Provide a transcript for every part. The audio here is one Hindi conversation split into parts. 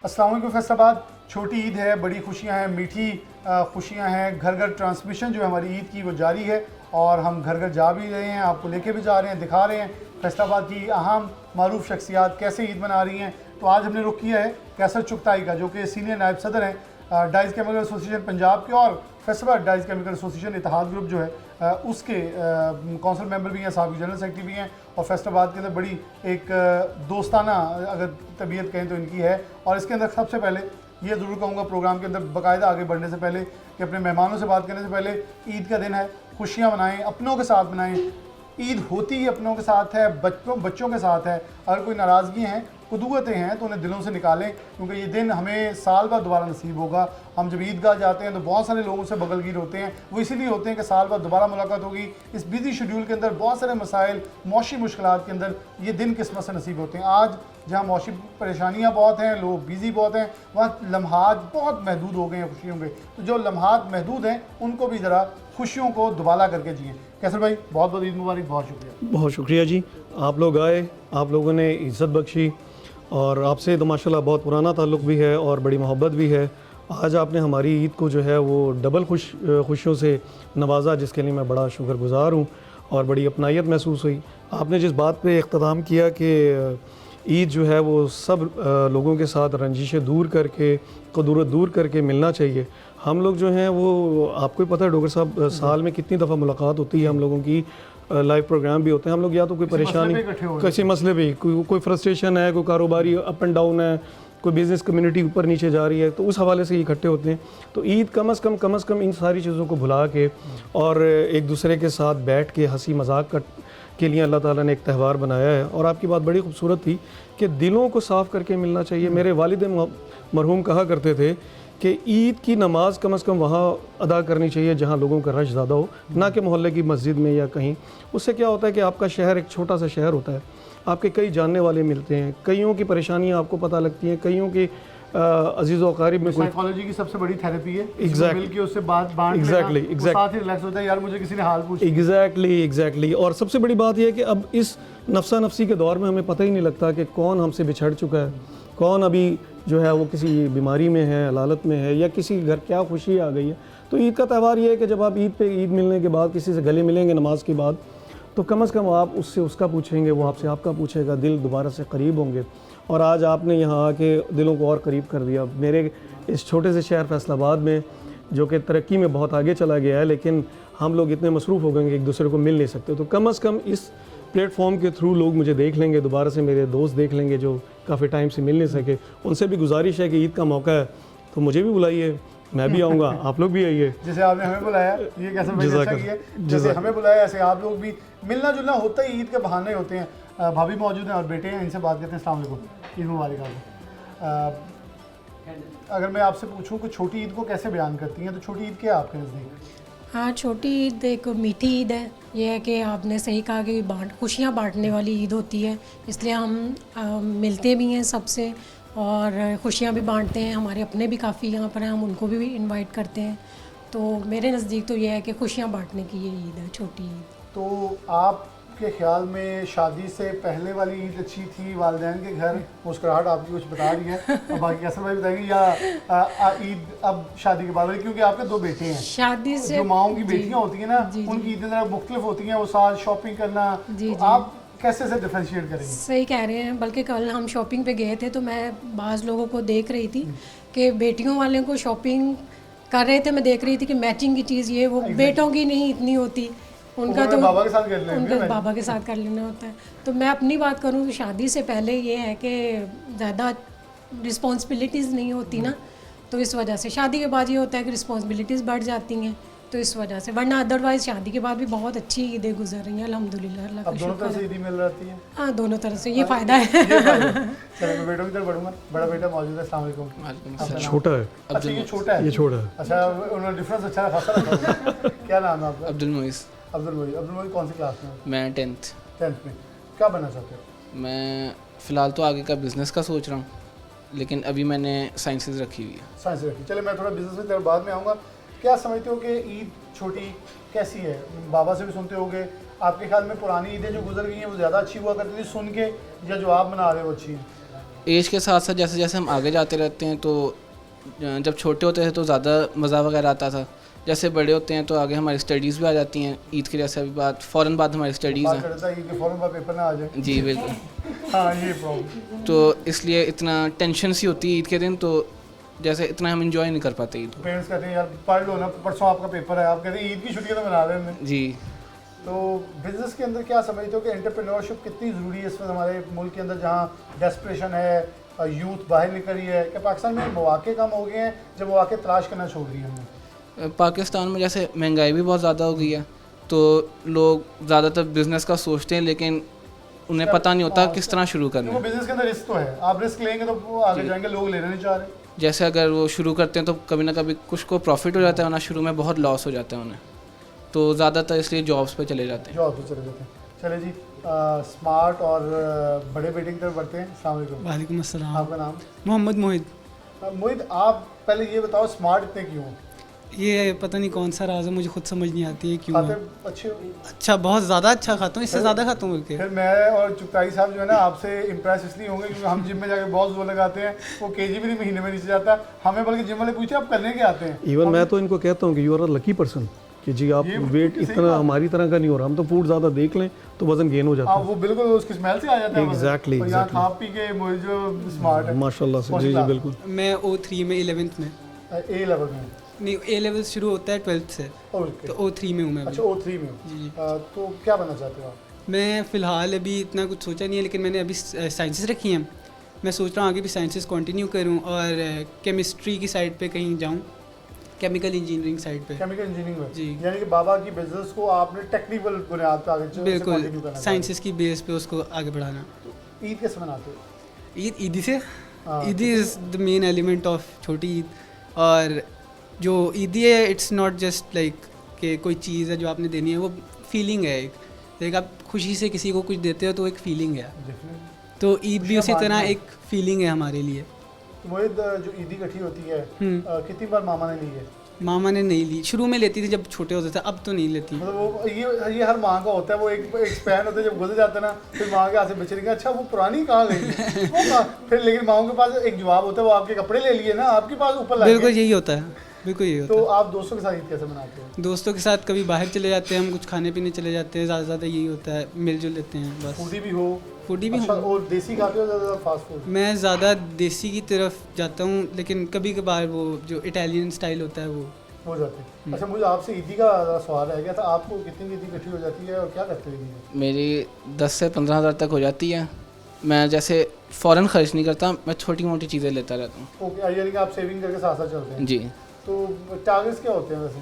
अस्सलाम वालेकुम फैसलाबाद। छोटी ईद है, बड़ी खुशियां हैं, मीठी खुशियां हैं। घर घर ट्रांसमिशन जो है हमारी ईद की वो जारी है और हम घर घर जा भी रहे हैं, आपको लेके भी जा रहे हैं, दिखा रहे हैं फैसलाबाद की अहम मारूफ शख्सियात कैसे ईद मना रही हैं। तो आज हमने रुख किया है कैसर चुगताई का, जो कि सीनियर नायब सदर हैं डाइस केमिकल एसोसिएशन पंजाब के और Faisalabad dyes chemical association Ittehad group जो है उसके कौंसिल मेंबर भी हैं, साहब जनरल सेक्रेटरी भी हैं और फैसलाबाद के अंदर बड़ी एक दोस्ताना अगर तबीयत कहें तो इनकी है। और इसके अंदर सबसे पहले ये ज़रूर कहूँगा प्रोग्राम के अंदर बाकायदा आगे बढ़ने से पहले कि अपने मेहमानों से बात करने से पहले ईद का दिन है, खुशियाँ मनाएँ, अपनों के साथ मनाएँ। ईद होती ही अपनों के साथ है, बच्चों के साथ है। अगर कोई नाराज़गी हैं, कुदूवतें हैं तो उन्हें दिलों से निकालें, क्योंकि ये दिन हमें साल बाद दोबारा नसीब होगा। हम जब ईदगाह जाते हैं तो बहुत सारे लोगों से बगलगीर होते हैं, वो इसीलिए होते हैं कि साल बाद दोबारा मुलाकात होगी। इस बिजी शेड्यूल के अंदर बहुत सारे मसाइल, मौशी मुश्किलात के अंदर ये दिन किस्मत से नसीब होते हैं। आज जहाँ मौशी परेशानियाँ बहुत हैं, लोग बिज़ी बहुत हैं, वहाँ लम्हात बहुत महदूद हो गए हैं खुशियों के। तो जो लम्हात महदूद हैं उनको भी ज़रा खुशियों को दुबाला करके जिए। कैसर भाई बहुत बहुत ईद मुबारक, बहुत शुक्रिया। बहुत शुक्रिया जी, आप लोग आए, आप लोगों ने इज़्ज़त बख्शी और आपसे तो माशाल्लाह बहुत पुराना ताल्लुक़ भी है और बड़ी मोहब्बत भी है। आज आपने हमारी ईद को जो है वो डबल खुशियों से नवाजा, जिसके लिए मैं बड़ा शुक्रगुज़ार हूँ और बड़ी अपनायत महसूस हुई। आपने जिस बात पे इख्तिताम किया कि ईद जो है वो सब लोगों के साथ रंजिशें दूर करके, कदूरत दूर करके मिलना चाहिए। हम लोग जो हैं वो, आपको ही पता है डॉक्टर साहब, साल में कितनी दफ़ा मुलाकात होती है हम लोगों की, लाइव प्रोग्राम भी होते हैं। हम लोग या तो कोई परेशानी, किसी मसले पे, कोई फ्रस्ट्रेशन है, कोई कारोबारी अप एंड डाउन है, कोई बिज़नेस कम्युनिटी ऊपर नीचे जा रही है, तो उस हवाले से इकट्ठे होते हैं। तो ईद कम अज़ कम इन सारी चीज़ों को भुला के और एक दूसरे के साथ बैठ के हंसी मजाक के लिए अल्लाह ताला ने एक त्यौहार बनाया है। और आपकी बात बड़ी खूबसूरत थी कि दिलों को साफ़ करके मिलना चाहिए। मेरे वालिद मरहूम कहा करते थे कि ईद की नमाज कम अज़ कम वहाँ अदा करनी चाहिए जहाँ लोगों का रश ज़्यादा हो, ना कि मोहल्ले की मस्जिद में या कहीं। उससे क्या होता है कि आपका शहर एक छोटा सा शहर होता है, आपके कई जानने वाले मिलते हैं, कईयों की परेशानियाँ आपको पता लगती हैं, कईयों की अजीज़ व क़रीब में कोई साइकोलॉजी की सबसे बड़ी थेरेपी है। एग्जैक्टली उससे बात बांट साथ ही रिलैक्स होता है, यार मुझे किसी ने हाल पूछा। एग्जैक्टली। और सबसे बड़ी बात यह है कि अब इस नफ्सा नफसी के दौर में हमें पता ही नहीं लगता कि कौन हमसे बिछड़ चुका है, कौन अभी जो है वो किसी बीमारी में है, हलालत में है, या किसी घर क्या खुशी आ गई है। तो ईद का त्यौहार ये है कि जब आप ईद मिलने के बाद किसी से गले मिलेंगे नमाज के बाद, तो कम अज़ कम आप उससे उसका पूछेंगे, वो आपसे आपका पूछेगा, दिल दोबारा से करीब होंगे। और आज आपने यहाँ आके दिलों को और करीब कर दिया। मेरे इस छोटे से शहर फैसलाबाद में, जो कि तरक्की में बहुत आगे चला गया है, लेकिन हम लोग इतने मसरूफ़ हो गए कि एक दूसरे को मिल नहीं सकते। तो कम अज़ कम इस प्लेटफॉर्म के थ्रू लोग मुझे देख लेंगे, दोबारा से मेरे दोस्त देख लेंगे जो काफ़ी टाइम से मिल नहीं सके। उनसे भी गुजारिश है कि ईद का मौका है तो मुझे भी बुलाइए, मैं भी आऊँगा, आप लोग भी आइए। जैसे आपने हमें बुलाया, ये कैसे अच्छा किया, जैसे हमें बुलाया ऐसे आप लोग भी। मिलना जुलना होता ही ईद के बहाने होते हैं। भाभी मौजूद हैं और बेटे हैं, इनसे बात करते हैं। अस्सलाम वालेकुम, ईद मुबारक आपको। अगर मैं आपसे पूछूं कि छोटी ईद को कैसे बयान करती हैं, तो छोटी ईद क्या है आपके नज़दीक? हाँ, छोटी ईद एक मीठी ईद है। ये है कि आपने सही कहा कि खुशियाँ बांटने वाली ईद होती है, इसलिए हम मिलते भी हैं सबसे और खुशियाँ भी बांटते हैं। हमारे अपने भी काफ़ी यहाँ पर हैं, हम उनको भी इनवाइट करते हैं। तो मेरे नज़दीक तो ये है कि खुशियाँ बांटने की ये ईद है, छोटी ईद। तो आपके ख्याल में शादी से पहले वाली ईद अच्छी थी, वालिदैन के घर, मुस्कुराहट आपकी कुछ बता रही है, और बाकी कैसर भाई बताएंगे, या ईद अब शादी के बाद वाली? क्योंकि आपके दो बेटे हैं, शादी से जो माओं की बेटियां होती हैं ना, उनकी ईदें ज़रा मुख्तलिफ होती हैं, वो साथ शॉपिंग करना, तो आप कैसे से डिफरेंशिएट करेंगे? सही कह रहे हैं। बल्कि कल हम शॉपिंग पे गए थे तो मैं बाज़ लोगों को देख रही थी कि बेटियों वाले को शॉपिंग कर रहे थे, मैं देख रही थी कि मैचिंग की चीज़ ये वो बेटों की नहीं इतनी होती, उनका तो बाबा के साथ कर लेना, उनका बाबा के साथ कर लेना होता है। तो मैं अपनी बात करूँ तो शादी से पहले ये है कि ज़्यादा रिस्पॉन्सिबिलिटीज़ नहीं होती ना, तो इस वजह से। शादी के बाद ये होता है कि रिस्पॉन्सिबिलिटीज़ बढ़ जाती हैं, तो इस वजह से। वरना अदरवाइज़ शादी के बाद भी बहुत अच्छी ईदें गुजर रही हैं अल्हम्दुलिल्लाह, अल्लाह का दोनों तरफ से ईद मिल जाती है। हाँ, दोनों तरफ से ये फ़ायदा है। चलो मैं बेटों की तरफ बढ़ूंगा। बड़ा बेटा मौजूद है, अस्सलाम वालेकुम। छोटा है। अच्छा, ये छोटा है, ये छोटा है। अच्छा, उन्होंने डिफरेंस अच्छा खासा रखा। क्या नाम है आपका? अब्दुल मोइस। अब्दुल मोइस कौन सी क्लास में? मैं 10th में। क्या बनना चाहते हो? मैं फ़िलहाल तो आगे का बिज़नेस का सोच रहा हूँ, लेकिन अभी मैंने साइंसेस रखी हुई है। साइंस रखी। चले मैं थोड़ा बिजनेस में तरफ बाद में आऊँगा। क्या समझते हो कि ईद छोटी कैसी है? बाबा से भी सुनते होगे, आपके ख्याल में पुरानी ईदें जो गुजर गई हैं वो ज़्यादा अच्छी हुआ करती थी सुन के, या जो आप मना रहे हो अच्छी है? एज के साथ साथ जैसे जैसे हम आगे जाते रहते हैं तो जब छोटे होते थे तो ज़्यादा मज़ा वगैरह आता था, जैसे बड़े होते हैं तो आगे हमारी स्टडीज़ भी आ जाती हैं। ईद के जैसे अभी फ़ौरन बाद हमारी स्टडीज़ बात हैं। करता है कि फौरन बाद पेपर ना आ जाए। जी बिल्कुल। हाँ, ये प्रॉब्लम। तो इसलिए इतना टेंशन सी होती है ईद के दिन, तो जैसे इतना हम इंजॉय नहीं कर पाते ईद को। पेरेंट्स कहते हैं यार पढ़ लो ना, परसों आपका पेपर है, आप कहते हैं ईद की छुट्टियां तो मना रहे हैं। जी। तो बिजनेस के अंदर क्या समझते हो कि एंटरप्रेन्योरशिप कितनी ज़रूरी है इस वक्त हमारे मुल्क के अंदर, जहाँ डेस्परेशन है, यूथ बाहर निकल रही है? कि पाकिस्तान में मौके कम हो गए हैं जब मौके तलाश करना छोड़ दिए हमने? पाकिस्तान में जैसे महंगाई भी बहुत ज़्यादा हो गई है, तो लोग ज़्यादातर बिज़नेस का सोचते हैं लेकिन उन्हें पता नहीं होता किस तरह शुरू करना वो है। बिजनेस के अंदर रिस्क तो है, आप रिस्क लेंगे तो वो आगे जाएंगे, लोग लेना नहीं चाह रहे। जैसे अगर वो शुरू करते हैं तो कभी ना कभी कुछ को प्रॉफिट हो जाता है, वरना शुरू में बहुत लॉस हो जाता है उन्हें, तो ज़्यादातर इसलिए जॉब्स पे चले जाते हैं। जॉब पे चले जाते हैं। चले जी, स्मार्ट और बड़े बेटे की तरफ बढ़ते हैं। अस्सलाम वालेकुम। वालेकुम अस्सलाम। आपका नाम? मोहम्मद मोहित। मोहित, आप पहले ये बताओ स्मार्ट इतने क्यों हो? ये पता नहीं कौन सा राज है, मुझे खुद समझ नहीं आती है क्यों खाते है। अच्छे हो? अच्छा, बहुत ज़्यादा अच्छा खाता हूँ, इससे ज़्यादा खाता हूँ बल्कि। फिर मैं और चुगताई साहब जो है ना आपसे इम्प्रेस इसलिए होंगे क्योंकि हम जिम में जाके बहुत जोर लगाते हैं, वो केजी भी नहीं महीने में नीचे जाता। हमें बल्कि जिम वाले पूछते आप करने के आते हैं। इवन मैं तो इनको कहता हूँ कि you are a lucky person कि जी आप ये वेट सही इतना बात। हमारी तरह का नहीं हो रहा। हम तो फूड ज़्यादा देख लें तो वजन गेन हो जाता वो बिल्कुल उसकी स्मेल से आ जाता है वज़न। Exactly, और यहाँ exactly. खा पी के मुझे जो स्मार्ट है है माशाल्लाह से। जी जी बिल्कुल। मैं O3 में 11th में, ए लेवल में। नहीं A लेवल शुरू होता है 12th से, ओके, तो O3 में हूँ मैं अच्छा अभी। O3 में हो। जी। तो क्या बनना चाहते हो आप? मैं फ़िलहाल अभी इतना कुछ सोचा नहीं है, लेकिन मैंने अभी साइंसेस रखी हैं। मैं सोच रहा हूँ आगे भी साइंसेस कंटिन्यू करूँ और केमिस्ट्री की साइड पे कहीं जाऊँ, केमिकल इंजीनियरिंग साइड पे। केमिकल इंजीनियरिंग में? जी। यानी कि बाबा की बिजनेस को आपने टेक्निकल बुनियाद पे आगे continue बिल्कुल, करना चाहते साइंसेस की बेस पे उसको आगे बढ़ाना। हो। ईद कैसे मनाते हो? ईद ईदी से, हाँ, ईदी is the main element of छोटी ईद। और जो ईदी है, इट्स नॉट जस्ट लाइक कि कोई चीज़ है जो आपने देनी है, वो फीलिंग है एक आप खुशी से किसी को कुछ देते हो तो एक फीलिंग है। Definitely। तो ईद भी उसी खुशियाँ तरह बांटना। एक फीलिंग है हमारे लिए। तो मोहित, जो ईदी इकट्ठी होती है कितनी बार मामा ने ली है? मामा ने नहीं ली, शुरू में लेती थी जब छोटे होते थे, अब तो नहीं लेती। मतलब वो ये हर माँ का होता है, वो एक स्पैन होता है जब गुजर जाता है ना, फिर माँ के हाथ से बच्चे निकले, अच्छा वो पुरानी कहाँ गई है? वो फिर लेकिन माओ के पास एक जवाब होता है, वो आपके कपड़े ले लिए ना, आपके पास ऊपर ला बिल्कुल के। यही होता है, बिल्कुल यही होता तो है। आप दोस्तों के साथ ईद कैसे मनाते हो? दोस्तों के साथ कभी बाहर चले जाते हैं, हम कुछ खाने पीने चले जाते हैं, ज़्यादा से ज़्यादा यही होता है, मिलजुल लेते हैं बस। फूडी भी हो? फूडी भी अच्छा, हूँ। और देसी खाते हो ज़्यादा फास्ट फूड? मैं ज़्यादा देसी की तरफ जाता हूँ, लेकिन कभी कभार वो जो इटालियन स्टाइल होता है वो। हो जाते हैं। अच्छा, मुझे आपसे ईदी का सवाल रह गया था, आपको कितनी ईदी इकट्ठी हो जाती है और क्या करते हो ईदी में? मेरी 10 से 15 हज़ार तक हो जाती है। मैं जैसे फ़ौरन खर्च नहीं करता, मैं छोटी मोटी चीज़ें लेता रहता हूँ। ओके, यानी कि आप सेविंग करके साथ साथ चलते हैं। जी। तो टारगेट्स क्या होते हैं वैसे?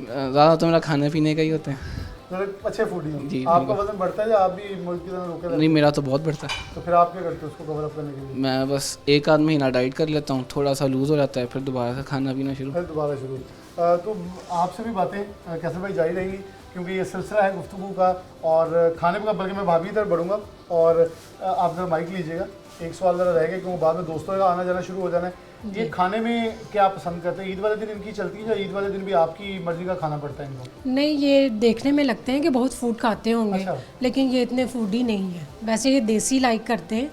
ज़्यादा तो मेरा खाने पीने का ही होता है। मतलब अच्छे फूडी हो? जी, आपका बिल्कुल। वजन बढ़ता है या आप भी मुल्क की तरह रोके रहते नहीं, हैं? मेरा तो बहुत बढ़ता है। तो फिर आप क्या करते हो उसको कवर अप करने के लिए? मैं बस एक आध महीना डाइट कर लेता हूँ, थोड़ा सा लूज़ हो जाता है, फिर दोबारा से खाना पीना शुरू। फिर दोबारा शुरू। तो आपसे भी बातें कैसर भाई जारी रहेंगी क्योंकि ये सिलसिला है गुफ्तगू का और खाने का, बल्कि मैं भाभी की तरफ बढ़ूँगा और आप ज़रा माइक लीजिएगा। एक सवाल ज़रा रह गया क्योंकि बाद में दोस्तों का आना जाना शुरू हो जाना है। ये खाने में क्या पसंद करते हैं? ईद वाले दिन इनकी चलती है या ईद वाले दिन भी आपकी मर्ज़ी का खाना पड़ता है इनको? नहीं, ये देखने में लगते हैं कि बहुत फूड खाते होंगे, अच्छा। लेकिन ये इतने फूडी नहीं है। वैसे ये देसी लाइक करते हैं,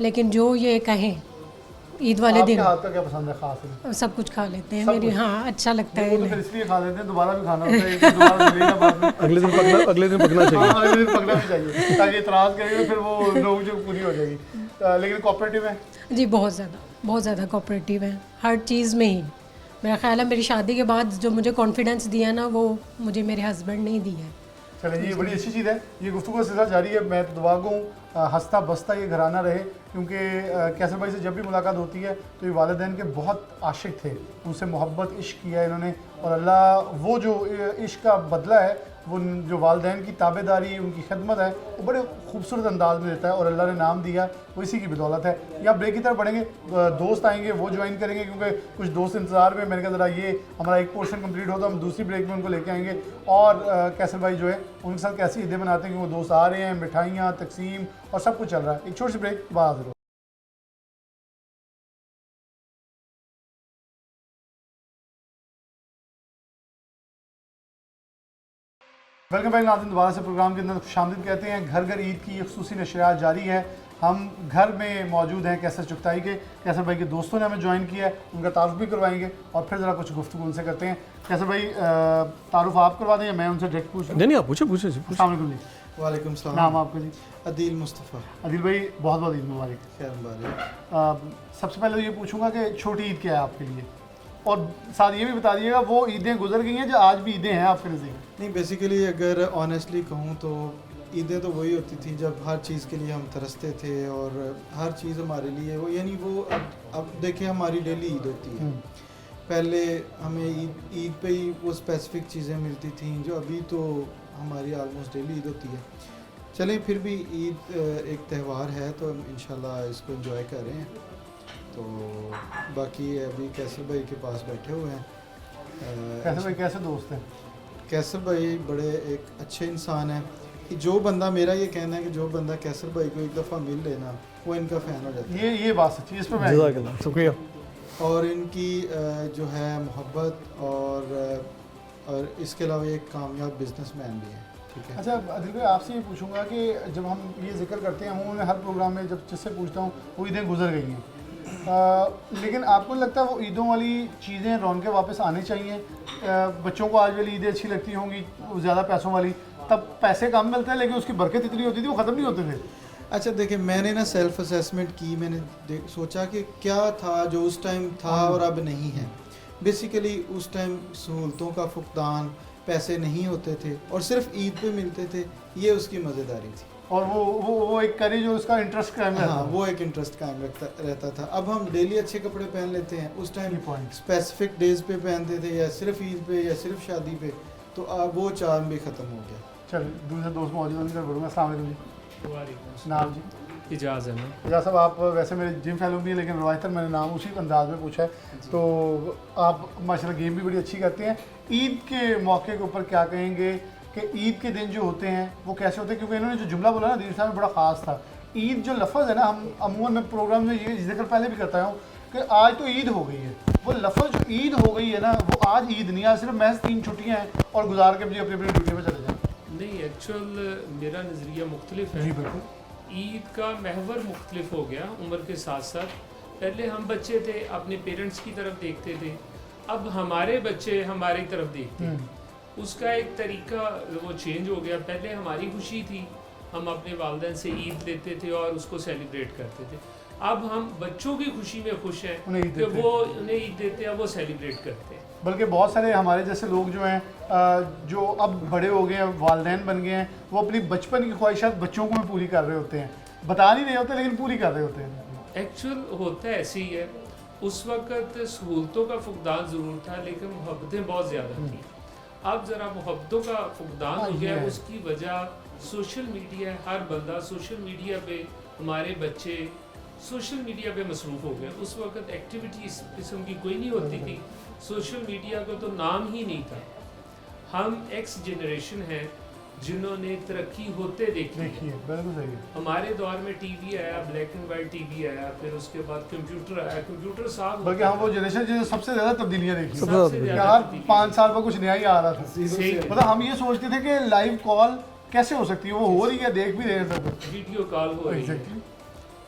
लेकिन जो ये कहें ईद वाले आपके दिन हाथ का क्या पसंद है खास में? सब कुछ खा लेते हैं। सब मेरी कुछ? हाँ, अच्छा लगता है वो तो इन्हें। फिर इसलिए खा लेते हैं, दोबारा भी खाना होता है, एक दोबारा मिलेगा बाद में। अगले दिन पकना चाहिए। हाँ, अगले दिन पकड़ना भी चाहिए ताकि इतराज़ करेंगे फिर वो नोक जो पूरी हो जाएगी। लेकिन कोऑपरेटिव है? जी, बहुत ज़्यादा कोऑपरेटिव है हर चीज़ में ही। मेरा ख्याल है मेरी शादी के बाद जो मुझे कॉन्फिडेंस दिया ना, वो मुझे मेरे हस्बैंड ने ही दिया है। चलिए, ये बड़ी अच्छी चीज़ है। ये गुफ्तगू का सिलसिला जारी है। मैं तो दुआ गो हंसता बसता ये घराना रहे क्योंकि कैसर भाई से जब भी मुलाकात होती है तो ये वालिदैन के बहुत आशिक थे, उनसे मोहब्बत इश्क किया इन्होंने और अल्लाह वो जो इश्क का बदला है, वो जो वालिदैन की ताबेदारी, उनकी खिदमत है, वो बड़े खूबसूरत अंदाज में देता है और अल्लाह ने नाम दिया, वो इसी की बदौलत है। यहाँ ब्रेक की तरफ बढ़ेंगे, दोस्त आएंगे, वो ज्वाइन करेंगे क्योंकि कुछ दोस्त इंतज़ार में। मैंने कहा ज़रा ये हमारा एक पोर्शन कंप्लीट होता है, हम दूसरी ब्रेक में उनको लेके आएंगे और कैसर भाई जो है उनके साथ कैसी ईदें मनाते हैं, कि वो दोस्त आ रहे हैं, मिठाइयाँ तकसीम और सब कुछ चल रहा है। एक छोटी सी ब्रेक, बाद हाजिर हो। वेलकम बैक नाज़रीन, दोबारा से प्रोग्राम के अंदर खुशामदीद कहते हैं। घर घर ईद की ये खुसूसी नशरियात जारी है। हम घर में मौजूद हैं कैसर चुगताई के। कैसर भाई के दोस्तों ने हमें ज्वाइन किया है, उनका तारुफ भी करवाएंगे और फिर ज़रा कुछ गुफ्तगू उनसे करते हैं। कैसर भाई तारुफ आप करवा दें या मैं उनसे डायरेक्ट पूछूं? नहीं आप पूछे पूछे जी पूछे। अस्सलाम वालेकुम जी। वालेकुम सलाम। नाम आपका जी? अदील मुस्तफ़ा। अदिल भाई बहुत बहुत ईद मुबारक। खैर मुबारक। सबसे पहले तो ये पूछूंगा कि छोटी ईद क्या है आपके लिए, और साथ ये भी बता दीजिएगा वो ईदें गुजर गई हैं जो आज भी ईदें हैं आपके नज़दीक? नहीं, बेसिकली अगर ऑनेस्टली कहूँ तो ईदें तो वही होती थी जब हर चीज़ के लिए हम तरसते थे और हर चीज़ हमारे लिए वो, यानी वो अब देखिए हमारी डेली ईद होती है। पहले हमें ईद पे ही वो स्पेसिफिक चीज़ें मिलती थी जो अभी तो हमारी आलमोस्ट डेली ईद होती है। चलें, फिर भी ईद एक त्यौहार है तो हम इंशाल्लाह इसको एंजॉय कर रहे हैं। तो बाकी अभी कैसर भाई के पास बैठे हुए हैं। कैसर भाई कैसे दोस्त हैं? कैसर भाई बड़े एक अच्छे इंसान हैं कि जो बंदा, मेरा ये कहना है कि जो बंदा कैसर भाई को एक दफ़ा मिल लेना वो इनका फ़ैन हो जाता है। ये बात सच्ची है, इस पर मैं जज़ाकल्लाह, शुक्रिया। और इनकी जो है मोहब्बत और इसके अलावा एक कामयाब बिजनेसमैन भी है। ठीक है। अच्छा अदिल भाई, आपसे ये पूछूंगा कि जब हम ये जिक्र करते हैं, उन्होंने हर प्रोग्राम में जब जिससे पूछता हूँ वो ईदें गुजर गई हैं, लेकिन आपको लगता है वो ईदों वाली चीज़ें रौनकें वापस आनी चाहिए? बच्चों को आज वाली ईदें अच्छी लगती होंगी, ज़्यादा पैसों वाली, तब पैसे कम मिलते हैं लेकिन उसकी बरकत इतनी होती थी वो ख़त्म नहीं होते थे। अच्छा देखिए, मैंने ना सेल्फ असेसमेंट की, मैंने सोचा कि क्या था जो उस टाइम था और अब नहीं है। बेसिकली उस टाइम सहूलतों का फुकदान, पैसे नहीं होते थे और सिर्फ ईद पे मिलते थे, ये उसकी मज़ेदारी थी। और वो एक करी जो उसका इंटरेस्ट कायम रहता हाँ, था। वो एक इंटरेस्ट कायम रहता था। अब हम डेली अच्छे कपड़े पहन लेते हैं, उस टाइम point। स्पेसिफिक डेज पे पहनते थे या सिर्फ ईद पे या सिर्फ शादी पे, तो अब वो चार्म भी ख़त्म हो गया। चलिए दूसरे दोस्त मौजूद हैं, उनसे बढ़ूँगा। अस्सलाम वालेकुम जी। वालेकुम नाम जी? इजाज़ है मैं। या साहब, आप वैसे मेरे जिम फैलो भी हैं लेकिन रवायतन मैंने नाम उसी अंदाज में पूछा है, तो आप माशाल्लाह गेम भी बड़ी अच्छी करते हैं। ईद के मौके के ऊपर क्या कहेंगे कि ईद के दिन जो होते हैं वो कैसे होते हैं? क्योंकि इन्होंने जो जुमला बोला ना दीदी साहब में बड़ा ख़ास था। ईद जो लफ्ज़ है ना, हम अमूमन मैं प्रोग्राम में ये जिक्र पहले भी करता हूँ कि आज तो ईद हो गई है, वो लफ्ज़ जो ईद हो गई है ना, वो आज ईद नहीं, आज सिर्फ महज 3 छुट्टियाँ हैं और गुजार के मुझे अपनी अपनी ड्यूटी पर चले जाएँ। नहीं, एक्चुअल मेरा नज़रिया मुख्तलिफ है। जी बिल्कुल। ईद का महवर मुख्तलिफ हो गया उम्र के साथ साथ। पहले हम बच्चे थे अपने पेरेंट्स की तरफ देखते थे, अब हमारे बच्चे हमारी तरफ देखते हैं। उसका एक तरीका वो चेंज हो गया। पहले हमारी खुशी थी, हम अपने वालिदैन से ईद लेते थे और उसको सेलिब्रेट करते थे। अब हम बच्चों की खुशी में खुश हैं उन्हें ईद कि देते वो उन्हें ईद देते हैं, वो सेलिब्रेट करते हैं। बल्कि बहुत सारे हमारे जैसे लोग जो हैं जो अब बड़े हो गए हैं, वालिदैन बन गए हैं, वो अपनी बचपन की ख्वाहिशात बच्चों को में पूरी कर रहे होते हैं, बता नहीं रहे होते लेकिन पूरी कर रहे होते हैं। एक्चुअल होता ऐसे ही है। उस वक़्त सहूलतों का फुकदान ज़रूर था लेकिन मोहब्बतें बहुत ज़्यादा थी। अब ज़रा मोहब्बतों का फुकदान हो गया है। उसकी वजह सोशल मीडिया है। हर बंदा सोशल मीडिया पे, हमारे बच्चे सोशल मीडिया पे मसरूफ़ हो गए। उस वक़्त एक्टिविटी इस किस्म की कोई नहीं होती थी, सोशल मीडिया का तो नाम ही नहीं था। हम एक्स जनरेशन हैं जिन्होंने तरक्की होते देखी है। देखिए बिल्कुल सही है। हमारे दौर में टीवी आया, ब्लैक एंड वाइट टीवी आया, फिर उसके बाद कंप्यूटर आया। कंप्यूटर साहब बल्कि हम वो जनरेशन जिसने सबसे ज़्यादा तब्दीलियाँ देखी सबसे हैं। ज़्यादा ज़्यादा हर तब्दीली। 5 साल पर कुछ नया ही आ रहा था। सही। मतलब हम ये सोचते थे कि लाइव कॉल कैसे हो सकती है, वो हो रही है, देख भी रहे हैं सब। वीडियो कॉल हो रही है। एग्जैक्टली।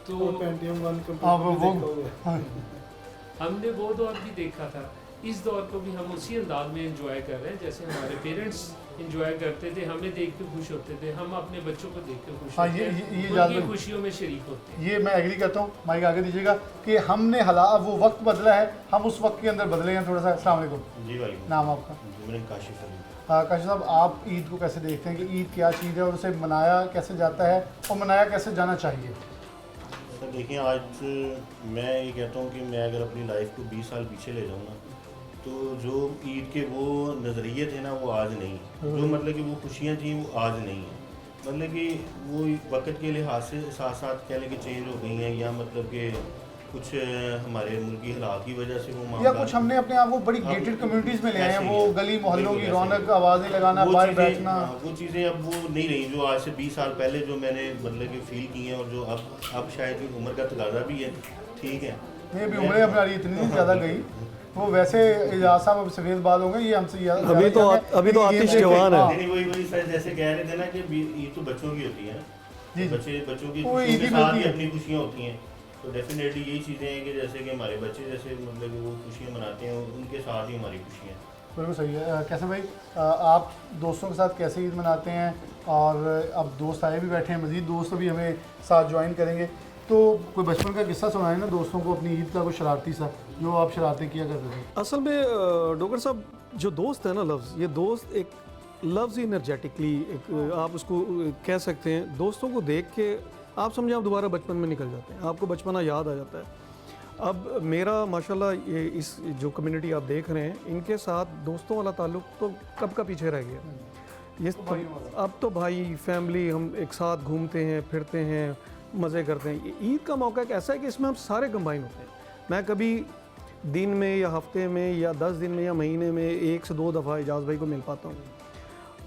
तो पेंटियम 1 हाँ वो हाँ। हमने वो दौर भी देखा था। इस दौर को भी हम उसी अंदाज में एंजॉय कर रहे हैं जैसे हमारे पेरेंट्स एंजॉय करते थे। हमें देख के खुश होते थे, हम अपने बच्चों को देख के खुश हाँ, होते ये हैं, याद उनकी रख- खुशियों में शरीक होते हैं। ये मैं एग्री करता हूँ। माइक आगे दीजिएगा कि हमने वो वक्त बदला है, हम उस वक्त के अंदर बदले हैं थोड़ा सा। अस्सलाम वालेकुम। जी वालेकुम। नाम आपका? मेरा काशिफ अली। काशिफ साहब, आप ईद को कैसे देखते हैं कि ईद क्या चीज़ है और उसे मनाया कैसे जाता है और मनाया कैसे जाना चाहिए? सर देखिए, आज मैं ये कहता हूँ कि मैं अगर अपनी लाइफ को 20 साल पीछे ले जाऊँ ना, तो जो ईद के वो नज़रिए थे ना वो आज नहीं है। जो मतलब कि वो खुशियाँ थी वो आज नहीं है। मतलब कि वो वक्त के लिहाज से साथ साथ कह लें कि चेंज हो गई हैं, या मतलब कि कुछ हमारे मुल्की हालात की वजह से वो या मामला कुछ हमने अपने आप को बड़ी हाँ, गेटेड कम्युनिटीज़ में ले आए हैं, ऐसे ही वो है। गली मोहल्लों की बिल्कुल ऐसे रौनक, ही। आवाज़ें लगाना, वो बाहर चीज़ें- बैठना। हाँ, वो चीज़ें अब वो नहीं रही जो आज से 20 साल पहले जो मैंने मतलब कि फील की हैं, और जो अब शायद उम्र का तकाजा भी है। ठीक है, ये भी उम्रें हमारी इतनी ज़्यादा गई, वो वैसे एजाज साहब अब सफ़ेद बाल होंगे, ये हमसे अभी तो आतिश जवान है। नहीं वही सर जैसे कह रहे थे ना कि ईद तो बच्चों की होती है, जी, जी। बच्चों की वो खुशियों ईदी के साथ मिलती ही है। अपनी खुशियाँ होती हैं। तो डेफिनेटली यही चीज़ें हैं कि जैसे कि हमारे बच्चे जैसे मतलब कि वो खुशियाँ मनाते हैं, उनके साथ ही हमारी खुशियाँ। बिल्कुल सही है। कैसे भाई, आप दोस्तों के साथ कैसे ईद मनाते हैं? और अब दोस्त आए भी बैठे हैं, मज़ीद दोस्त अभी हमें साथ ज्वाइन करेंगे, तो कोई बचपन का किस्सा सुनाए ना दोस्तों को अपनी ईद का, कोई शरारती सा जो आप शरारतें किया करते थे। असल में डॉक्टर साहब जो दोस्त है ना, लफ्ज़, ये दोस्त एक लफ्ज़ ही एनर्जेटिकली एक आप उसको कह सकते हैं। दोस्तों को देख के आप समझें आप दोबारा बचपन में निकल जाते हैं, आपको बचपना याद आ जाता है। अब मेरा माशाल्लाह ये इस जो कम्युनिटी आप देख रहे हैं, इनके साथ दोस्तों वाला ताल्लुक़ तो कब का पीछे रह गया। ये तो अब तो भाई फैमिली हम एक साथ घूमते हैं, फिरते हैं, मज़े करते हैं। ईद का मौका एक ऐसा है कि इसमें हम सारे कंबाइन होते हैं। मैं कभी दिन में या हफ्ते में या 10 दिन में या महीने में 1 से 2 दफ़ा इजाज़ भाई को मिल पाता हूँ।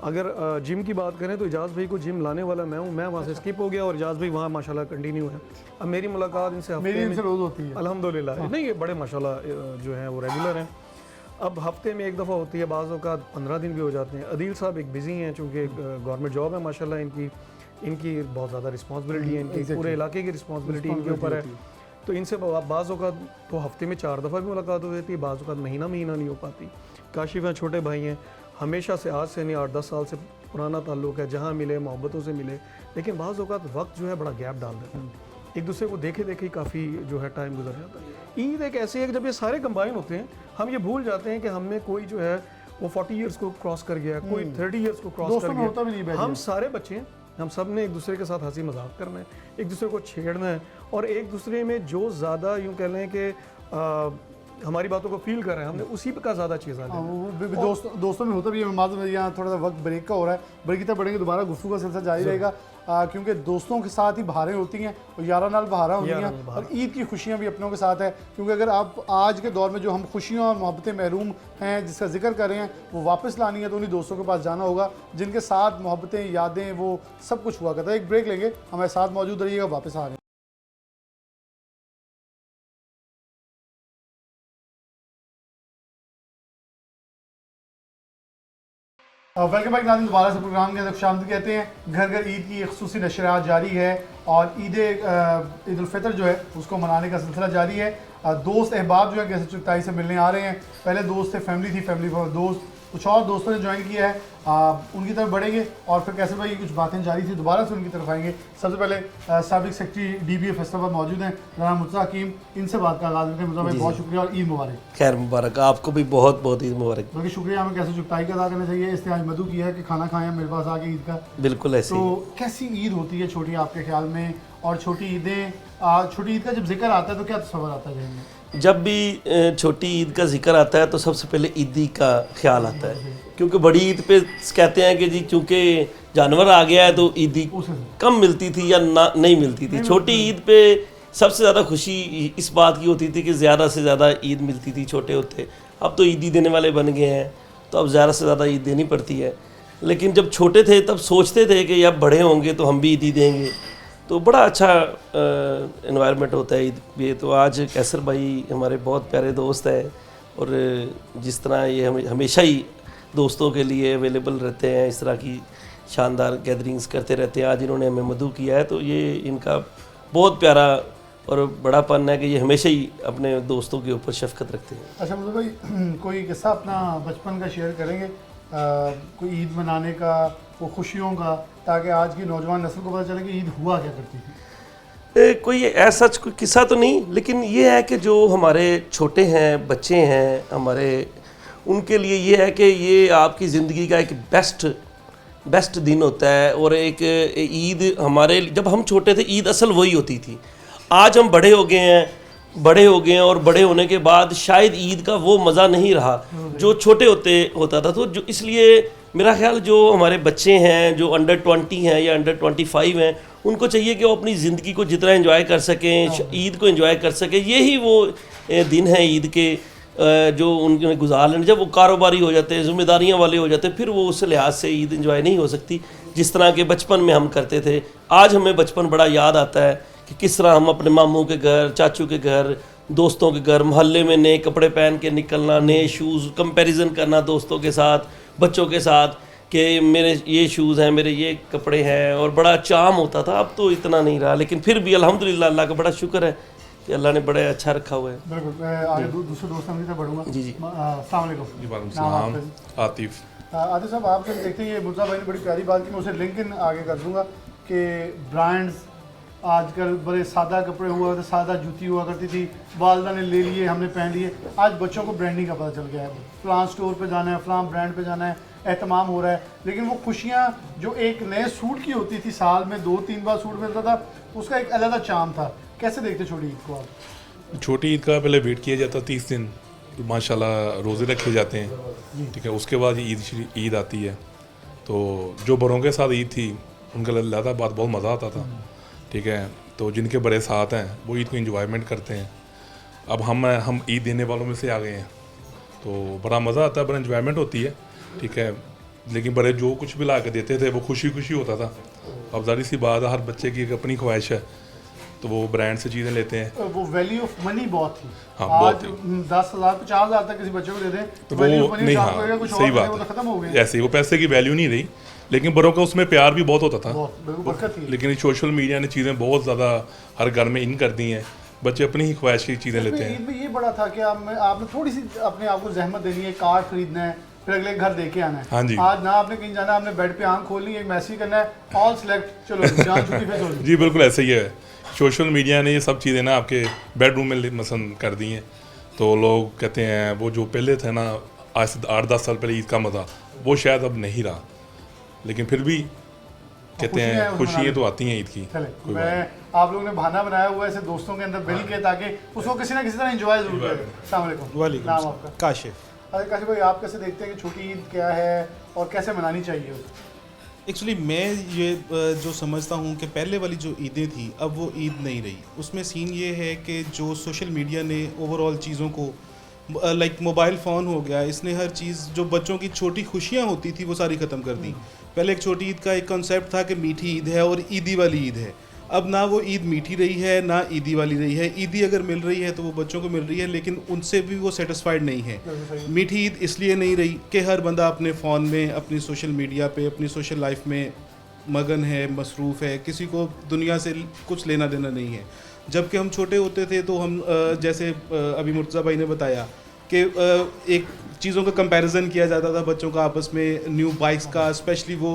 अगर जिम की बात करें तो इजाज़ भाई को जिम लाने वाला मैं हूँ, मैं वहाँ से स्किप हो गया और इजाज़ भाई वहाँ माशाल्लाह कंटिन्यू है। अब मेरी मुलाकात इनसे हफ्ते मेरी में इनसे रोज़ होती है। अल्हम्दुलिल्लाह। नहीं, ये बड़े माशाल्लाह जो हैं वो रेगुलर हैं। अब हफ्ते में 1 दफ़ा होती है, बाज़ औक़ात 15 दिन भी हो जाते हैं। अदील साहब एक बिज़ी हैं, चूँकि गवर्नमेंट जॉब है माशाल्लाह इनकी बहुत ज़्यादा रिस्पॉन्सिबिलिटी है, इनकी पूरे इलाके की रिस्पॉन्सिबिलिटी इनके ऊपर है। तो इनसे बाज़ औक़ात तो हफ्ते में 4 दफ़ा भी मुलाकात हो जाती है, बाज़ औक़ात महीना नहीं हो पाती। काशिफ़ हैं, छोटे भाई हैं, हमेशा से, आज से नहीं 8-10 साल से पुराना ताल्लुक़ है, जहाँ मिले मोहब्बतों से मिले, लेकिन बाज़ औक़ात वक्त जो है बड़ा गैप डाल देता है, एक दूसरे को देखे ही काफ़ी जो है टाइम गुजर जाता है। ईद एक ऐसी है कि जब ये सारे कंबाइन होते हैं, हम ये भूल जाते हैं कि हम में कोई जो है वो 40 ईयर्स को क्रॉस कर गया, कोई 30 ईयर्स को क्रॉस कर गया। हम सारे बच्चे हैं, हम सब ने एक दूसरे के साथ हंसी मजाक करना है, एक दूसरे को छेड़ना है, और एक दूसरे में जो ज़्यादा यूँ कह लें कि हमारी बातों को फील कर रहे हैं, हमने उसी का ज़्यादा चीज़ आ दोस्तों में होता भी है। माज़ यहाँ थोड़ा सा वक्त ब्रेक का हो रहा है, ब्रेक की तरफ बढ़ेंगे, दोबारा गुफ्तगू का सिलसिला जारी रहेगा, क्योंकि दोस्तों के साथ ही बहारें होती हैं और 11 नाल बहारा होती हैं, और ईद की खुशियाँ भी अपनों के साथ है। क्योंकि अगर आप आज के दौर में जो हम खुशियों और मोहब्बतें महरूम हैं, जिसका जिक्र कर रहे हैं, वो वापस लानी है तो उन्हीं दोस्तों के पास जाना होगा जिनके साथ मोहब्बतें, यादें, वो सब कुछ हुआ करता है। एक ब्रेक लेंगे, हमारे साथ मौजूद रहिएगा, वापस आ रहे हैं। वेलकम बैक नाज़रीन, दोबारा से प्रोग्राम के अंदर खुशामदीद कहते हैं। घर घर ईद की खुसूसी नशरियात जारी है और ईद उल फितर जो है उसको मनाने का सिलसिला जारी है। दोस्त अहबाब जो है कैसे चुगताई से मिलने आ रहे हैं। पहले दोस्त थे, फैमिली थी, फैमिली पर दोस्त, कुछ और दोस्तों ने ज्वाइन किया है, उनकी तरफ बढ़ेंगे और फिर कैसे भाई कुछ बातें जारी थी, दोबारा से उनकी तरफ आएंगे। सबसे पहले साबिक सेक्रेटरी DBA फैसलाबाद मौजूद हैं, राना मुर्तज़ा हकीम, इनसे बात का आगाज़ करते हैं। मुर्तज़ा भाई बहुत शुक्रिया और ईद मुबारक। खैर मुबारक, आपको भी बहुत बहुत ईद मुबारक। बल्कि शुक्रिया, हमें कैसे चुगताई का अदा करना चाहिए। इस्तेमाल मधु किया है कि खाना खाएं मेरे पास आके ईद का। बिल्कुल ऐसे तो कैसी ईद होती है छोटी आपके ख्याल में, और छोटी ईदें, छोटी ईद का जब जिक्र आता है तो क्या तस्वर आता है जहन में? जब भी छोटी ईद का जिक्र आता है तो सबसे पहले ईदी का ख्याल आता है, क्योंकि बड़ी ईद पे कहते हैं कि जी चूँकि जानवर आ गया है तो ईदी कम मिलती थी या ना नहीं मिलती थी। छोटी ईद पे सबसे ज़्यादा खुशी इस बात की होती थी कि ज़्यादा से ज़्यादा ईद मिलती थी छोटे होते। अब तो ईदी देने वाले बन गए हैं तो अब ज़्यादा से ज़्यादा ईद देनी पड़ती है, लेकिन जब छोटे थे तब सोचते थे कि अब बड़े होंगे तो हम भी ईदी देंगे, तो बड़ा अच्छा एनवायरनमेंट होता है ईद पे। तो आज कैसर भाई हमारे बहुत प्यारे दोस्त हैं और जिस तरह ये हमेशा ही दोस्तों के लिए अवेलेबल रहते हैं, इस तरह की शानदार गैदरिंग्स करते रहते हैं। आज इन्होंने हमें मधु किया है तो ये इनका बहुत प्यारा और बड़ापन है कि ये हमेशा ही अपने दोस्तों के ऊपर शफकत रखते हैं। अच्छा मुझे भाई कोई किस्सा अपना बचपन का शेयर करेंगे, कोई ईद मनाने का, वो खुशियों का, ताकि आज की नौजवान नस्ल को पता चले कि ईद हुआ क्या करती थी? कोई ऐसा कोई किस्सा तो नहीं, लेकिन ये है कि जो हमारे छोटे हैं, बच्चे हैं हमारे, उनके लिए ये है कि ये आपकी ज़िंदगी का एक बेस्ट दिन होता है। और एक ईद हमारे, जब हम छोटे थे ईद असल वही होती थी। आज हम बड़े हो गए हैं और बड़े होने के बाद शायद ईद का वो मज़ा नहीं रहा जो छोटे होता था। तो जो इसलिए मेरा ख्याल जो हमारे बच्चे हैं जो अंडर 20 हैं या अंडर 25 हैं, उनको चाहिए कि वो अपनी ज़िंदगी को जितना एंजॉय कर सकें, ईद को एंजॉय कर सकें। यही वो दिन है ईद के जो उनके गुजार लेने। जब वो कारोबारी हो जाते हैं, ज़िम्मेदारियाँ वाले हो जाते हैं, फिर वो उस लिहाज से ईद एंजॉय नहीं हो सकती जिस तरह के बचपन में हम करते थे। आज हमें बचपन बड़ा याद आता है कि किस तरह हम अपने मामू के घर, चाचू के घर, दोस्तों के घर, मोहल्ले में नए कपड़े पहन के निकलना, नए शूज़, कंपैरिजन करना दोस्तों के साथ, बच्चों के साथ, कि मेरे ये शूज़ हैं, मेरे ये कपड़े हैं, और बड़ा चाम होता था। अब तो इतना नहीं रहा, लेकिन फिर भी अल्हम्दुलिल्लाह अल्लाह का बड़ा शुक्र है कि अल्लाह ने बड़ा अच्छा रखा हुआ है। बिल्कुल, मैं आगे दूसरे दोस्तों की तरफ बढ़ूँगा। जी जी। अस्सलाम वालेकुम। जी वालेकुम नाम सलाम। आपका जी? आतिफ। आदिल साहब, आप जब देखते हैं, ये मुर्जा भाई ने बड़ी प्यारी बात की, मैं उसे लिंक आगे कर दूंगा कि ब्रांड्स आजकल बड़े सादा कपड़े हुआ करते, सादा जूती हुआ करती थी, वालदा ने ले लिए, हमने पहन लिए। आज बच्चों को ब्रांडिंग का पता चल गया है, फ़लाँ स्टोर पे जाना है, फ़लाँ ब्रांड पे जाना है, एहतमाम हो रहा है। लेकिन वो खुशियाँ जो एक नए सूट की होती थी, साल में 2-3 बार सूट मिलता था, उसका एक अलग चाम था। कैसे देखते छोटी ईद को आप? छोटी ईद का पहले वेट किया जाता 30 दिन, तो माशाल्लाह रोज़े रखे जाते हैं, ठीक है। उसके बाद ईद आती है, तो जो बड़ों के साथ ईद थी उनका ज़्यादा बात बहुत मज़ा आता था, ठीक है। तो जिनके बड़े साथ हैं वो ईद को इंजॉयमेंट करते हैं। अब हम ईद देने वालों में से आ गए हैं, तो बड़ा मज़ा आता है, बड़ा इंजॉयमेंट होती है, ठीक है। लेकिन बड़े जो कुछ भी ला के देते थे वो खुशी खुशी होता था। अब ज़ाहिर सी बात है, हर बच्चे की एक अपनी ख्वाहिश है, तो वो ब्रांड से चीज़ें लेते हैं। वो वैल्यू ऑफ मनी बहुत थी। हाँ, आज बहुत 10,000 50,000 तक किसी बच्चे को दे दें तो value वो of money नहीं, आपको हाँ लगेगा कुछ सही और बात वो तो है, खत्म हो गए। ऐसे ही वो पैसे की वैल्यू नहीं रही, लेकिन बड़ों का उसमें प्यार भी बहुत होता था। बिल्कुल बरकत थी। लेकिन सोशल मीडिया ने चीज़ें बहुत ज़्यादा हर घर में इन कर दी हैं, बच्चे अपनी ही ख्वाहिश की चीज़ें लेते हैं। ईद में ये बड़ा था कि आपने थोड़ी सी अपने आप को जहमत देनी है, कार खरीदना है, फिर अगले घर दे के आना है। हाँ जी। आज ना आपने कहीं जाना, आपने बेड पे आंख खोलनी है, एक मैसेज करना है, ऑल सेलेक्ट, चलो जहाँ छुट्टी पे चलो। जी बिल्कुल ऐसा ही है। सोशल मीडिया ने ये सब चीज़ें ना आपके बेडरूम में पसंद कर दी हैं, तो लोग कहते हैं वो जो पहले थे ना, आज से 8-10 साल पहले ईद का मज़ा, वो शायद अब नहीं रहा, लेकिन फिर भी कहते हैं खुशियाँ तो आती हैं ईद की। चले, मैं आप लोगों ने बहाना बनाया हुआ है ऐसे दोस्तों के अंदर बिल के, ताकि उसको किसी ना किसी तरह एंजॉय जरूर करें। अस्सलाम वालेकुम। नाम आपका? काशिफ। अरे काशिफ भाई, आप कैसे देखते हैं कि छोटी ईद क्या है और कैसे मनानी चाहिए? एक्चुअली मैं ये जो समझता हूँ कि पहले वाली जो ईदें थी अब वो ईद नहीं रही। उसमें सीन ये है कि जो सोशल मीडिया ने ओवरऑल चीज़ों को लाइक मोबाइल फ़ोन हो गया, इसने हर चीज़ जो बच्चों की छोटी खुशियाँ होती थी वो सारी ख़त्म कर दी। पहले एक छोटी ईद का एक कॉन्सेप्ट था कि मीठी ईद है और ईदी वाली ईद है। अब ना वो ईद मीठी रही है ना ईदी वाली रही है। ईदी अगर मिल रही है तो वो बच्चों को मिल रही है, लेकिन उनसे भी वो सेटिस्फाइड नहीं है। मीठी ईद इसलिए नहीं रही कि हर बंदा अपने फ़ोन में, अपनी सोशल मीडिया पे, अपनी सोशल लाइफ में मगन है, मसरूफ़ है, किसी को दुनिया से कुछ लेना देना नहीं है। जबकि हम छोटे होते थे तो हम जैसे अभी मुर्तज़ा भाई ने बताया कि एक चीज़ों का कंपैरिजन किया जाता था बच्चों का आपस में, न्यू बाइक्स का, स्पेशली वो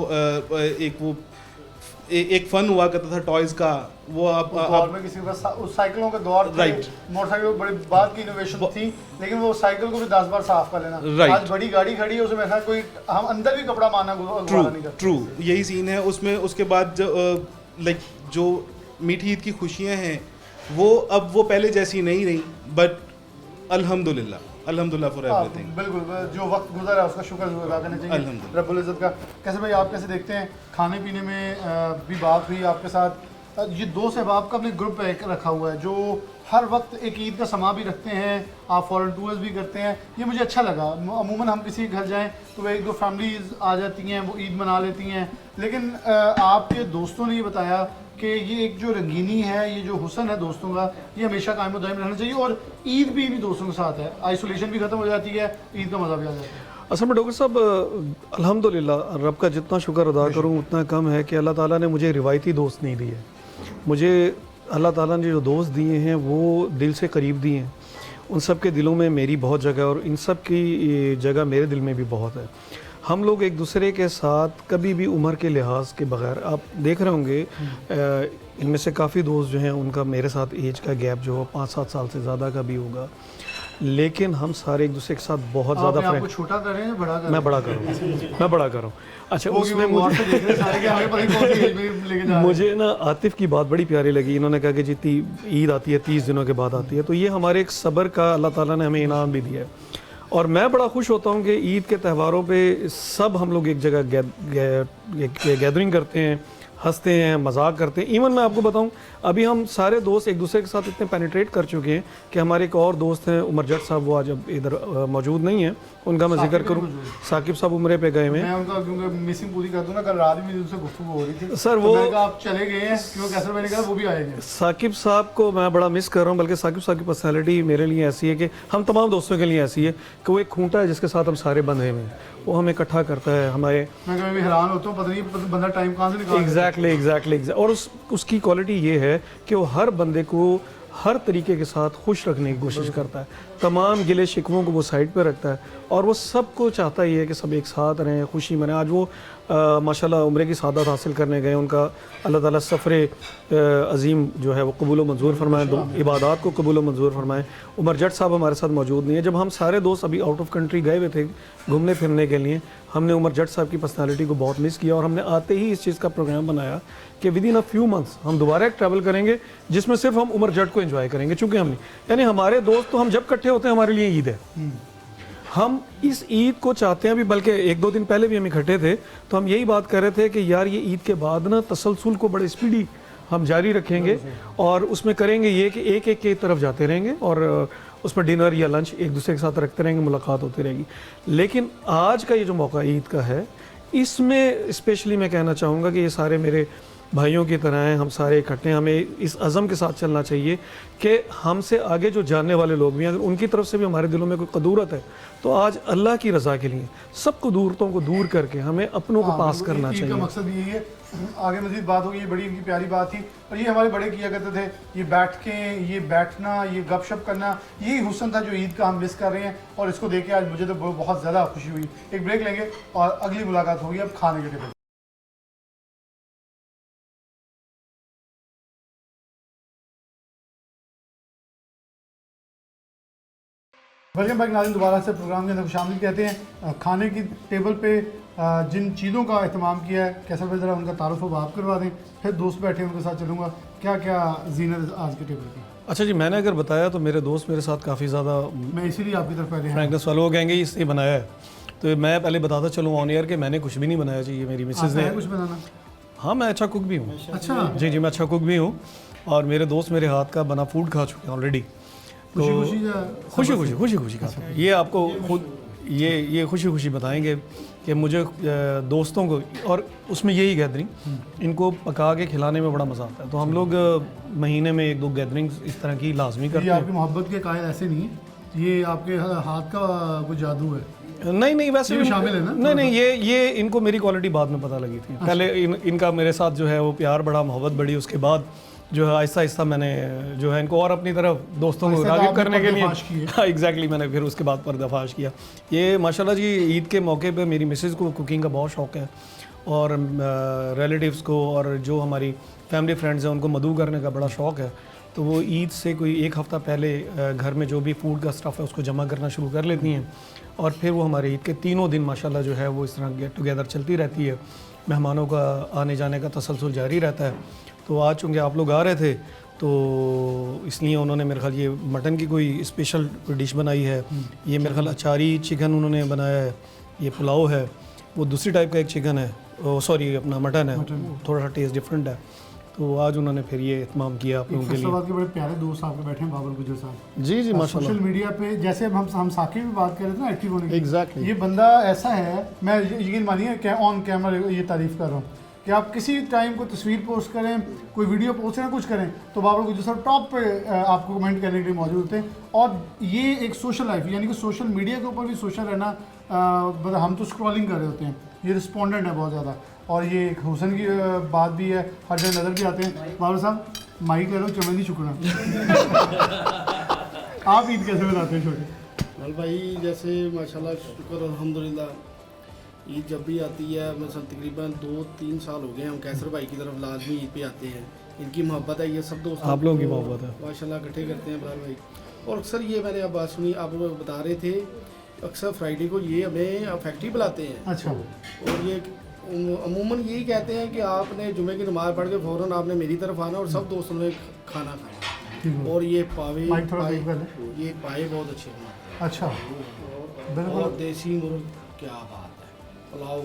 एक फन हुआ करता था टॉयज़ का। वो दौर में किसी के पास उस साइकिलों के दौर थे, राइट, मोटरसाइकिल बड़ी बात की इनोवेशन थी, लेकिन वो साइकिल को भी 10 बार साफ कर लेना। राइट। आज बड़ी गाड़ी खड़ी है, उसमें मेरे ख्याल कोई हम अंदर भी कपड़ा मारना गुजारा नहीं करते। ट्रू, यही सीन है उसमें। उसके बाद लाइक जो मीठी ईद की खुशियाँ हैं वो अब वो पहले जैसी नहीं रही, बट अल्हम्दुलिल्लाह फॉर एवरीथिंग। बिल्कुल, जो वक्त गुजरा है उसका शुक्र जरूर अदा करना चाहिए अल्हम्दुलिल्लाह रब्बुल इज़्ज़त का। कैसे भाई, आप कैसे देखते हैं? खाने पीने में भी बात हुई आपके साथ, ये 2 सहबाब का अपने ग्रुप एक रखा हुआ है जो हर वक्त एक ईद का समा भी रखते हैं, आप फॉरेन टूर्स भी करते हैं, ये मुझे अच्छा लगा। अमूमन हम किसी के घर जाएं तो वह 1-2 फैमिलीज आ जाती हैं, वो ईद मना लेती हैं, लेकिन आपके दोस्तों ने ये बताया कि ये एक जो रंगीनी है, ये जो हुस्न है दोस्तों का, ये हमेशा कायम दायम रहना चाहिए, और ईद भी दोस्तों के साथ है, आइसोलेशन भी ख़त्म हो जाती है, ईद का मज़ा भी आ जाता है। असल में डॉक्टर साहब, अल्हम्दुलिल्लाह रब का जितना शुक्र अदा करूं उतना कम है कि अल्लाह ताला ने मुझे रिवायती दोस्त नहीं दिए। मुझे अल्लाह ताला ने जो दोस्त दिए हैं वो दिल से करीब दिए हैं, उन सब के दिलों में मेरी बहुत जगह, और इन सब की जगह मेरे दिल में भी बहुत है। हम लोग एक दूसरे के साथ कभी भी उम्र के लिहाज के बगैर, आप देख रहे होंगे इनमें से काफ़ी दोस्त जो हैं उनका मेरे साथ एज का गैप जो है 5-7 साल से ज़्यादा का भी होगा, लेकिन हम सारे एक दूसरे के साथ बहुत ज़्यादा फ्रेंड। छोटा कर रहे हैं, बड़ा कर रहे हैं? मैं बड़ा करूँ, मैं बड़ा करूँ। अच्छा, उसमें मुझे ना आतिफ की बात बड़ी प्यारी लगी। इन्होंने कहा कि जी ईद आती है 30 दिनों के बाद आती है, तो ये हमारे एक सब्र का अल्लाह ताला ने हमें इनाम भी दिया है। और मैं बड़ा खुश होता हूँ कि ईद के त्यौहारों पे सब हम लोग एक जगह गैदरिंग करते हैं, हंसते हैं, मजाक करते हैं। इवन मैं आपको बताऊं, अभी हम सारे दोस्त एक दूसरे के साथ इतने पेनिट्रेट कर चुके हैं कि हमारे एक और दोस्त हैं उमर जट साहब, वो आज अब इधर मौजूद नहीं है, उनका मैं जिक्र करूं। साकिब साहब उम्रे पे गए हुए हैं। मैं उनका क्योंकि मिसिंग पूरी कर दूं ना, कल रात में उनसे गुफ्तगू हो रही थी सर, तो वो मैंने कहा आप चले गए हैं क्यों, कैसे मैंने कहा वो भी आएंगे। साकिब साहब को मैं बड़ा मिस कर रहा हूँ, बल्कि साकिब साहब की पर्सनैलिटी मेरे लिए ऐसी है कि हम तमाम दोस्तों के लिए ऐसी है कि वो एक खूंटा है जिसके साथ हम सारे बंधे हुए हैं, वो हमें इकट्ठा करता है। हमारे मैं कभी हैरान होता हूँ, पता नहीं बंदा टाइम कहाँ से निकाल एग्जैक्टली और उसकी क्वालिटी ये है कि वो हर बंदे को हर तरीके के साथ खुश रखने की कोशिश करता है, तमाम गिले शिकवों को वो साइड पे रखता है और वो सबको चाहता ही है कि सब एक साथ रहें, खुशी मनाएं। आज वो माशाल्लाह उम्रे की सादत हासिल करने गए, उनका अल्लाह ताला सफ़र अज़ीम जो है वो कबूल व मंजूर फरमाए, इबादत को कबूल व मंजूर फरमाए। उमर जट साहब हमारे साथ मौजूद नहीं है। जब हम सारे दोस्त अभी आउट ऑफ कंट्री गए हुए थे घूमने फिरने के लिए, हमने उमर जट साहब की पर्सनालिटी को बहुत मिस किया और हमने आते ही इस चीज़ का प्रोग्राम बनाया कि with in a few months हम दोबारा एक ट्रैवल करेंगे जिसमें सिर्फ हम उमर जट को एंजॉय करेंगे। चूँकि हमने यानी हमारे दोस्त तो हम जब इकट्ठे होते हैं हमारे लिए ईद है, हम इस ईद को चाहते हैं। अभी बल्कि एक दो दिन पहले भी हम इकट्ठे थे तो हम यही बात कर रहे थे कि यार ये ईद के बाद ना तसलसल को बड़े स्पीडी हम जारी रखेंगे और उसमें करेंगे ये कि एक एक के तरफ जाते रहेंगे और उसमें डिनर या लंच एक दूसरे के साथ रखते रहेंगे, मुलाकात होती रहेगी। लेकिन आज का ये जो मौका ईद का है, इसमें स्पेशली मैं कहना चाहूँगा कि ये सारे मेरे भाइयों की तरह हैं, हम सारे इकट्ठे हैं। हमें इस अज़म के साथ चलना चाहिए कि हमसे आगे जो जानने वाले लोग भी हैं, अगर उनकी तरफ से भी हमारे दिलों में कोई कदूरत है तो आज अल्लाह की रज़ा के लिए सब कदूरतों को दूर करके हमें अपनों को पास करना ईद का चाहिए। मकसद यही है। आगे मज़ीद बात होगी, ये बड़ी इनकी प्यारी बात थी और ये हमारे बड़े किया करते थे, ये बैठ के ये बैठना, ये गपशप करना, यही हुस्न था जो ईद का हम मिस कर रहे हैं और इसको देख के आज मुझे तो बहुत ज़्यादा खुशी हुई। एक ब्रेक लेंगे और अगली मुलाकात होगी अब खाने के टेबल। वेलकम बैक नाज़रीन, दोबारा से प्रोग्राम के अंदर शामिल कहते हैं। खाने की टेबल पे जिन चीज़ों का अहतमाम किया है, कैसा भाई ज़रा उनका तारुफ अब आप करवा दें, फिर दोस्त बैठे हैं उनके साथ चलूँगा। क्या क्या जीनत आज के टेबल की? अच्छा जी, मैंने अगर बताया तो मेरे दोस्त मेरे साथ काफ़ी ज़्यादा मैं इसीलिए आपकी तरफ पहले फ्रैंकनेस वाले वो कहेंगे इसने बनाया है, तो मैं पहले बताता चलूँ ऑन एयर कि मैंने कुछ भी नहीं बनाया जी, ये मेरी मिसेज़ ने कुछ बनाना। हाँ, मैं अच्छा कुक भी हूँ। अच्छा जी, मैं अच्छा कुक भी हूँ और मेरे दोस्त मेरे हाथ का बना फूड खा चुके हैं ऑलरेडी। तो खुशी खुशी खाते हैं। ये आपको खुद ये खुशी खुशी बताएंगे कि मुझे दोस्तों को, और उसमें यही गैदरिंग इनको पका के खिलाने में बड़ा मज़ा आता है। तो हम लोग महीने में एक दो गैदरिंग्स इस तरह की लाजमी करते हैं। ये आपकी मोहब्बत के कायल ऐसे नहीं है, ये आपके हाथ का कोई जादू है। नहीं वैसे भी शामिल है ना? नहीं ये इनको मेरी क्वालिटी बाद में पता लगी थी। पहले इनका मेरे साथ जो है वो प्यार बड़ा, मोहब्बत बड़ी, उसके बाद जो है आहिस्ता आहिस्ता मैंने जो है इनको और अपनी तरफ दोस्तों को राग़िब करने के लिए एग्जैक्टली मैंने फिर उसके बाद पर्दाफाश किया। ये माशाल्लाह जी ईद के मौके पे मेरी मिसेज़ को कुकिंग का बहुत शौक़ है और रिलेटिव्स को और जो हमारी फैमिली फ्रेंड्स हैं उनको मदऊ करने का बड़ा शौक़ है। तो वो ईद से कोई एक हफ़्ता पहले घर में जो भी फूड का स्टफ़ है उसको जमा करना शुरू कर लेती हैं और फिर वो हमारे ईद के तीनों दिन माशाल्लाह जो है वो इस तरह गेट टुगेदर चलती रहती है। मेहमानों का आने जाने का तसलसल जारी रहता है। तो आज चूँकि आप लोग आ रहे थे तो इसलिए उन्होंने मेरे ख्याल ये मटन की कोई स्पेशल डिश बनाई है, ये मेरे ख्याल अचारी चिकन उन्होंने बनाया है, ये पुलाव है, वो दूसरी टाइप का एक चिकन है, सॉरी अपना मटन है, थोड़ा सा टेस्ट डिफरेंट है। तो आज उन्होंने फिर ये इत्माम किया आप लोगों के लिए। के बड़े प्यारे दोस्त आपके बैठे हैं बाबर गुजर साहब। जी माशाल्लाह। सोशल मीडिया पे जैसे हम साकी भी बात कर रहे थे ना एक्टिव होने की, एग्जैक्टली ये बंदा ऐसा है, मैं यकीन मानिए ऑन कैमरा ये तारीफ़ कर रहा हूँ कि आप किसी टाइम को तस्वीर पोस्ट करें, कोई वीडियो पोस्ट करें, कुछ करें तो बाबर गुजर साहब टॉप पे आपको कमेंट करने के लिए मौजूद होते हैं। और ये एक सोशल लाइफ, यानी कि सोशल मीडिया के ऊपर भी सोशल रहना, मतलब हम तो स्क्रॉलिंग कर रहे होते हैं, ये रिस्पॉन्डेंट है बहुत ज़्यादा और ये एक हुसन की बात भी है, हर जगह नज़र भी आते हैं। बाबर साहब माइक ले लो, चमेली चुकना। आप ईद कैसे मनाते हैं छोटे? भाई जैसे माशाल्लाह शुक्र अल्हम्दुलिल्लाह, ईद जब भी आती है मतलब तकरीबन 2-3 साल हो गए हम कैसर भाई की तरफ लाजमी ईद पे आते हैं। इनकी मोहब्बत है, ये सब दोस्त आप लोगों की मोहब्बत है माशाल्लाह इकट्ठे करते हैं बलाल भाई। और अक्सर ये मैंने अब बात सुनी, आप बता रहे थे अक्सर फ्राइडे को ये हमें फैक्ट्री बुलाते हैं। अच्छा। और ये अमूमन यही कहते हैं कि आपने जुमे की नमाज़ पढ़ के फ़ौरन आपने मेरी तरफ आना और सब दोस्तों ने खाना खाना। और ये पाए ये पाए बहुत अच्छे बनाते हैं। अच्छा, और देसी मुर्ग क्या बात है, पुलाव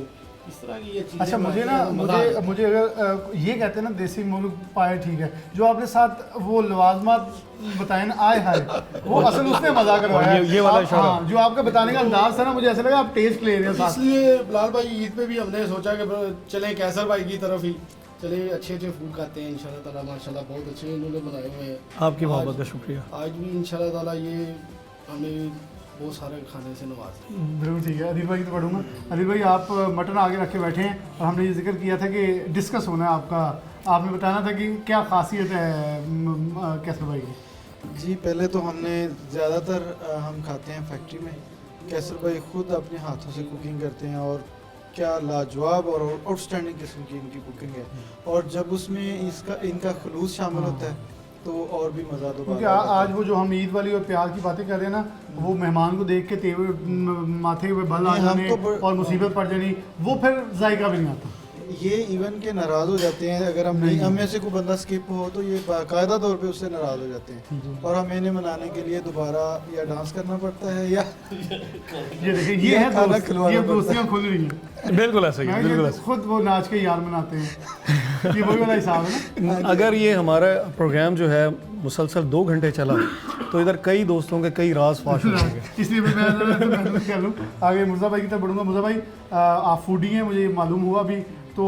इस तरह की ये चीज़ें अच्छा मुझे ना मज़ा आता है। मुझे अगर ये कहते हैं ना देसी मुर्ग पाए ठीक है, जो आपने साथ वो लवाजमात बताए ना आए हाय, वो असल उसने मजा करवाया है। ये वाला आप- इशारा। हाँ, जो आपका बताने का अंदाज था ना, मुझे ऐसा लगा आप टेस्ट ले रहे हैं साथ। इसलिए बिलाल भाई ईद पे भी हमने सोचा कि चलें कैसर भाई की तरफ ही चले, अच्छे अच्छे फूड खाते हैं इंशाल्लाह ताला। माशाल्लाह बहुत अच्छे इन्होंने बनाए हुए हैं। आपकी मोहब्बत का शुक्रिया। आज भी इंशाल्लाह ताला ये हमें बहुत सारे खाने से नवाज। बिल्कुल ठीक है। अदिल भाई तो पढ़ूंगा। अदिल भाई आप मटन आगे रख के बैठे हैं और हमने ये जिक्र किया था कि डिस्कस होना है आपका, आपने बताना था कि क्या खासियत है कैसर भाई की। जी पहले तो हमने ज़्यादातर हम खाते हैं फैक्ट्री में। कैसर भाई खुद अपने हाथों से कुकिंग करते हैं और क्या लाजवाब और आउटस्टैंडिंग किस्म की इनकी कुकिंग है, और जब उसमें इनका खलूस शामिल होता है तो और भी मज़ा तो क्योंकि आज वो जो हम ईद वाली और प्यार की बातें कर रहे हैं ना, वो मेहमान को देख के तेवे माथे हुए बल आ नहीं, हम जाने तो और मुसीबत पड़ जानी, वो फिर जायका भी नहीं आता। ये इवन के नाराज़ हो जाते हैं अगर हम नहीं, हम में से कोई बंदा स्किप हो तो ये बाकायदा तौर पे उससे नाराज़ हो जाते हैं और हमें इन्हें मनाने के लिए दोबारा या डांस करना पड़ता है या ये देखिए ये है खाना दोस्त, खिलवाना ये पड़ता दोस्तियाँ खुल रही हैं। बिल्कुल ऐसा ही है, बिल्कुल ये ऐसा। खुद वो नाच के यार मनाते हैं। ये वही वाला हिसाब है ना। अगर ये हमारा प्रोग्राम जो है मुसलसल 2 घंटे चला तो इधर कई दोस्तों के कई राज फाश हो जाएंगे। इसलिए मैं कर लूँ आगे। मुर्जा भाई की तरफ बढ़ूंगा। मुर्जा भाई आप फूडी हैं, मुझे मालूम हुआ अभी, तो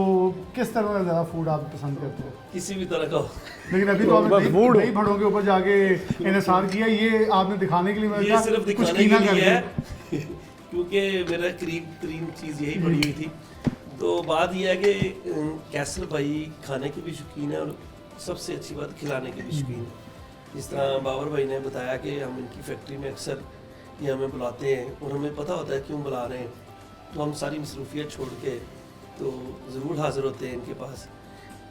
किस तरह का ज़्यादा फूड आप पसंद करते हो? किसी भी तरह का हो। लेकिन अभी तो आपने नई भड़ों के ऊपर जाके इन्हिसार किया, ये आपने दिखाने के लिए मैंने ये कहा, सिर्फ कुछ दिखाने कीना के कर लिए दो। है क्योंकि मेरा करीब तरीन चीज़ यही पड़ी हुई थी। तो बात यह है कि कैसर भाई खाने के भी शौकीन है और सबसे अच्छी बात खिलाने के भी शौकीन है। जिस तरह बाबर भाई ने बताया कि हम इनकी फैक्ट्री में अक्सर ये हमें बुलाते हैं और हमें पता होता है क्यों बुला रहे हैं, तो हम सारी मसरूफियत छोड़ के तो ज़रूर हाज़िर होते हैं इनके पास।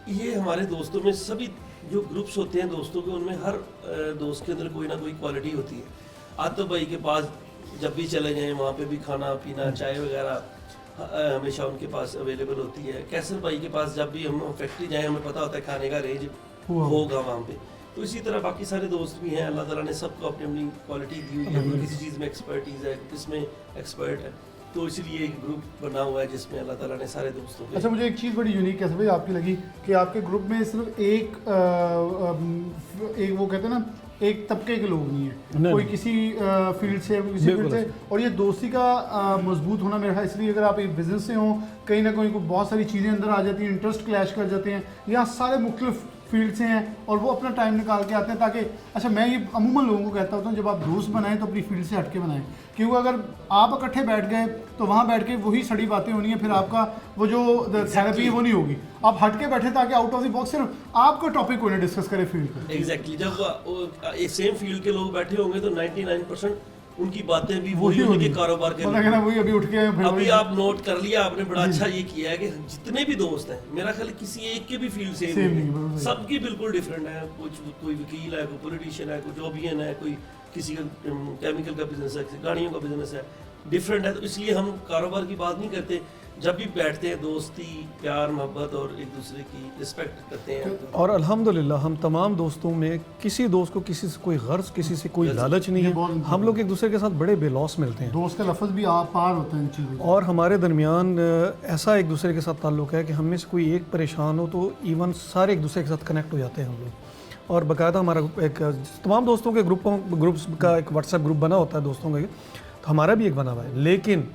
ये हमारे दोस्तों में सभी जो ग्रुप्स होते हैं दोस्तों के, उनमें हर दोस्त के अंदर कोई ना कोई क्वालिटी होती है। आतिफ भाई के पास जब भी चले जाएं वहाँ पे भी खाना पीना चाय वगैरह हमेशा उनके पास अवेलेबल होती है। कैसर भाई के पास जब भी हम फैक्ट्री जाएं हमें पता होता है खाने का रेंज होगा वहाँ पे। तो इसी तरह बाकी सारे दोस्त भी हैं, अल्लाह ताला ने सबको अपनी अपनी क्वालिटी दी हुई है। कोई किसी चीज़ में एक्सपर्टीज़ है, किसमें एक्सपर्ट है, तो इसीलिए एक ग्रुप बना हुआ है जिसमें अल्लाह ताला ने सारे दोस्तों के। अच्छा मुझे एक चीज़ बड़ी यूनिक कैसे भाई आपकी लगी कि आपके ग्रुप में सिर्फ एक वो कहते हैं ना एक तबके के लोग नहीं है, कोई किसी फील्ड से कोई किसी फील्ड से, और ये दोस्ती का मजबूत होना मेरा ख्याल इसलिए अगर आप एक बिज़नेस से हों कहीं ना कहीं बहुत सारी चीज़ें अंदर आ जाती हैं, इंटरेस्ट क्लैश कर जाते हैं, यहाँ सारे मुख्तलिफ फील्ड से हैं और वो अपना टाइम निकाल के आते हैं ताकि अच्छा मैं ये अमूमन लोगों को कहता होता हूँ जब आप दोस्त बनाएं तो अपनी फील्ड से हट के बनाएं, क्योंकि अगर आप इकट्ठे बैठ गए तो वहाँ बैठ के वही सड़ी बातें होनी है, फिर आपका वो जो थेरेपी है वो नहीं होगी। आप हट के बैठे ताकि आउट ऑफ द बॉक्स सिर्फ आपका टॉपिक को ना डिस्कस करें फील्ड पर। एग्जैक्टली जब सेम फील्ड के लोग बैठे होंगे तो 99% उनकी बातें भी वही होगी। उनके कारोबार के मतलब ना वही अभी उठ के आए, फिर अभी वही- आप नोट कर लिया आपने, बड़ा अच्छा ये किया है कि जितने भी दोस्त हैं मेरा ख्याल किसी एक के भी फील्ड सेम Same नहीं, नहीं बिल्कुल है, सही। सबकी बिल्कुल डिफरेंट है। कोई वकील है, कोई पॉलिटिशियन है, कोई जॉबियन है, कोई किसी का केमिकल का बिजनेस है, किसी गाड़ियों का बिजनेस है, डिफरेंट है। तो इसलिए हम कारोबार की बात नहीं करते, जब भी बैठते हैं दोस्ती प्यार मोहब्बत और एक दूसरे की रिस्पेक्ट करते हैं। और अल्हम्दुलिल्लाह हम तमाम दोस्तों में किसी दोस्त को किसी से कोई गर्ज, किसी से कोई लालच नहीं है। हम लोग एक दूसरे के साथ बड़े बेलौस मिलते हैं। दोस्त का लफ्ज़ भी आप पार होता है इन चीज़ों से। और हमारे दरमियान ऐसा एक दूसरे के साथ ताल्लुक़ है कि हम में से कोई एक परेशान हो तो इवन सारे एक दूसरे के साथ कनेक्ट हो जाते हैं हम लोग। और बाकायदा हमारा एक तमाम दोस्तों के ग्रुप्स का एक व्हाट्सएप ग्रुप बना होता है दोस्तों का, तो हमारा भी एक बना हुआ है। लेकिन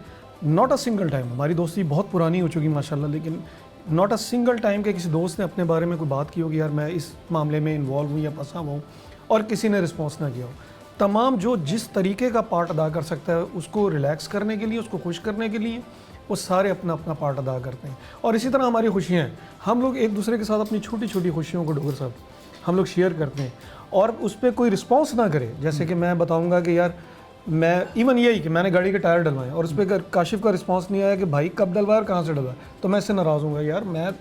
नॉट अ सिंगल टाइम, हमारी दोस्ती बहुत पुरानी हो चुकी माशाल्लाह, लेकिन नॉट अ सिंगल टाइम के किसी दोस्त ने अपने बारे में कोई बात की होगी यार मैं इस मामले में इन्वॉल्व हूँ या फंसा हुआ हूँ और किसी ने रिस्पॉन्स ना किया हो। तमाम जो जिस तरीके का पार्ट अदा कर सकता है उसको रिलैक्स करने के लिए, उसको खुश करने के लिए, वो सारे अपना अपना पार्ट अदा करते हैं। और इसी तरह हमारी खुशियाँ हैं, हम लोग एक दूसरे के साथ अपनी छोटी छोटी खुशियों को डोगर साहब हम लोग शेयर करते हैं और उस पर कोई रिस्पॉन्स ना करे। जैसे कि मैं बताऊँगा कि यार मैं इवन यही कि मैंने गाड़ी के टायर डलवाए और उस पर काशिफ का रिस्पांस नहीं आया कि भाई कब डलवाया और कहाँ से डलवाया, तो मैं इससे नाराज़ हूँ यार मैं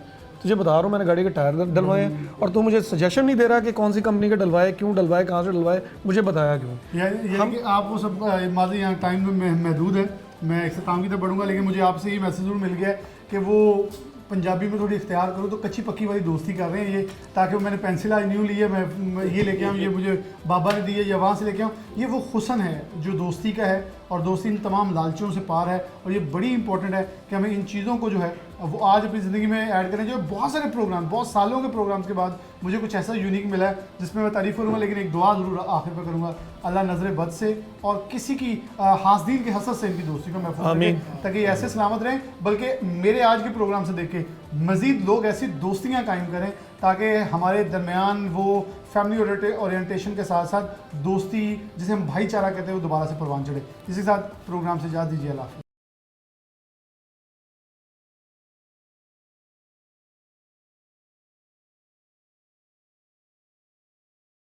तुझे बता रहा हूँ मैंने गाड़ी के टायर डलवाए हैं और तू मुझे सजेशन नहीं दे रहा कि कौन सी कंपनी के डलवाए, क्यों डलवाए, कहाँ से डलवाए, मुझे बताया क्यों। हम आप वो सब माजी यहाँ टाइम में महदूद है, मैं इख्तिताम की तरफ बढ़ूँगा, लेकिन मुझे आपसे ये मैसेज जरूर मिल गया है कि वो पंजाबी में थोड़ी इख्तियार करूँ तो कच्ची पक्की वाली दोस्ती कर रहे हैं ये, ताकि मैंने पेंसिल आज न्यू ली है, मैं ये लेके आऊँ, ये मुझे बाबा ने दी है या वहाँ से लेके आऊँ। ये वो हुस्न है जो दोस्ती का है, और दोस्ती इन तमाम लालचों से पार है। और ये बड़ी इंपॉर्टेंट है कि हमें इन चीज़ों को जो है वो आज अपनी ज़िंदगी में ऐड करें। जो बहुत सारे प्रोग्राम, बहुत सालों के प्रोग्राम्स के बाद मुझे कुछ ऐसा यूनिक मिला है जिसमें मैं तारीफ़ करूँगा, लेकिन एक दुआ ज़रूर आखिर पर करूँगा, अल्लाह नज़र बद से और किसी की हासदीन के हसद से इनकी दोस्ती को महफूज आमीन। रखे, ताकि ये ऐसे सलामत रहें। बल्कि मेरे आज के प्रोग्राम से देख के मज़ीद लोग ऐसी दोस्तियाँ कायम करें ताकि हमारे दरमियान वो फैमिली ओरिएंटेशन के साथ साथ दोस्ती, जिसे हम भाईचारा कहते हैं, वो दोबारा से परवान चढ़े। इसी के साथ प्रोग्राम से इजाज़त दीजिए। अल्लाह हाफ़िज़।